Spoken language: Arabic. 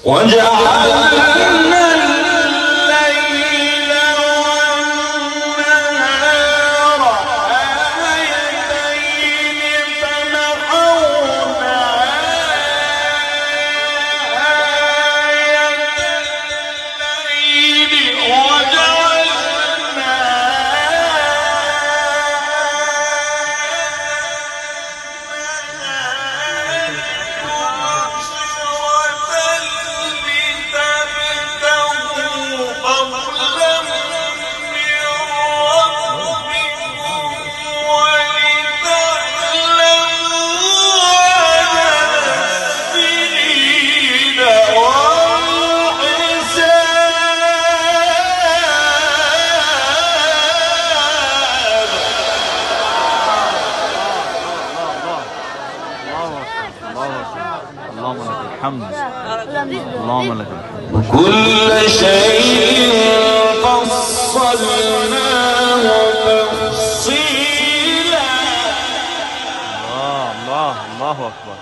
وجعلنا الليل والنهار آيتين فمحونا آية الليل وجعلنا اللهم لك الحمد. اللهم لك الحمد. كل شيء فصلناه تفصيلا. الله الله الله أكبر.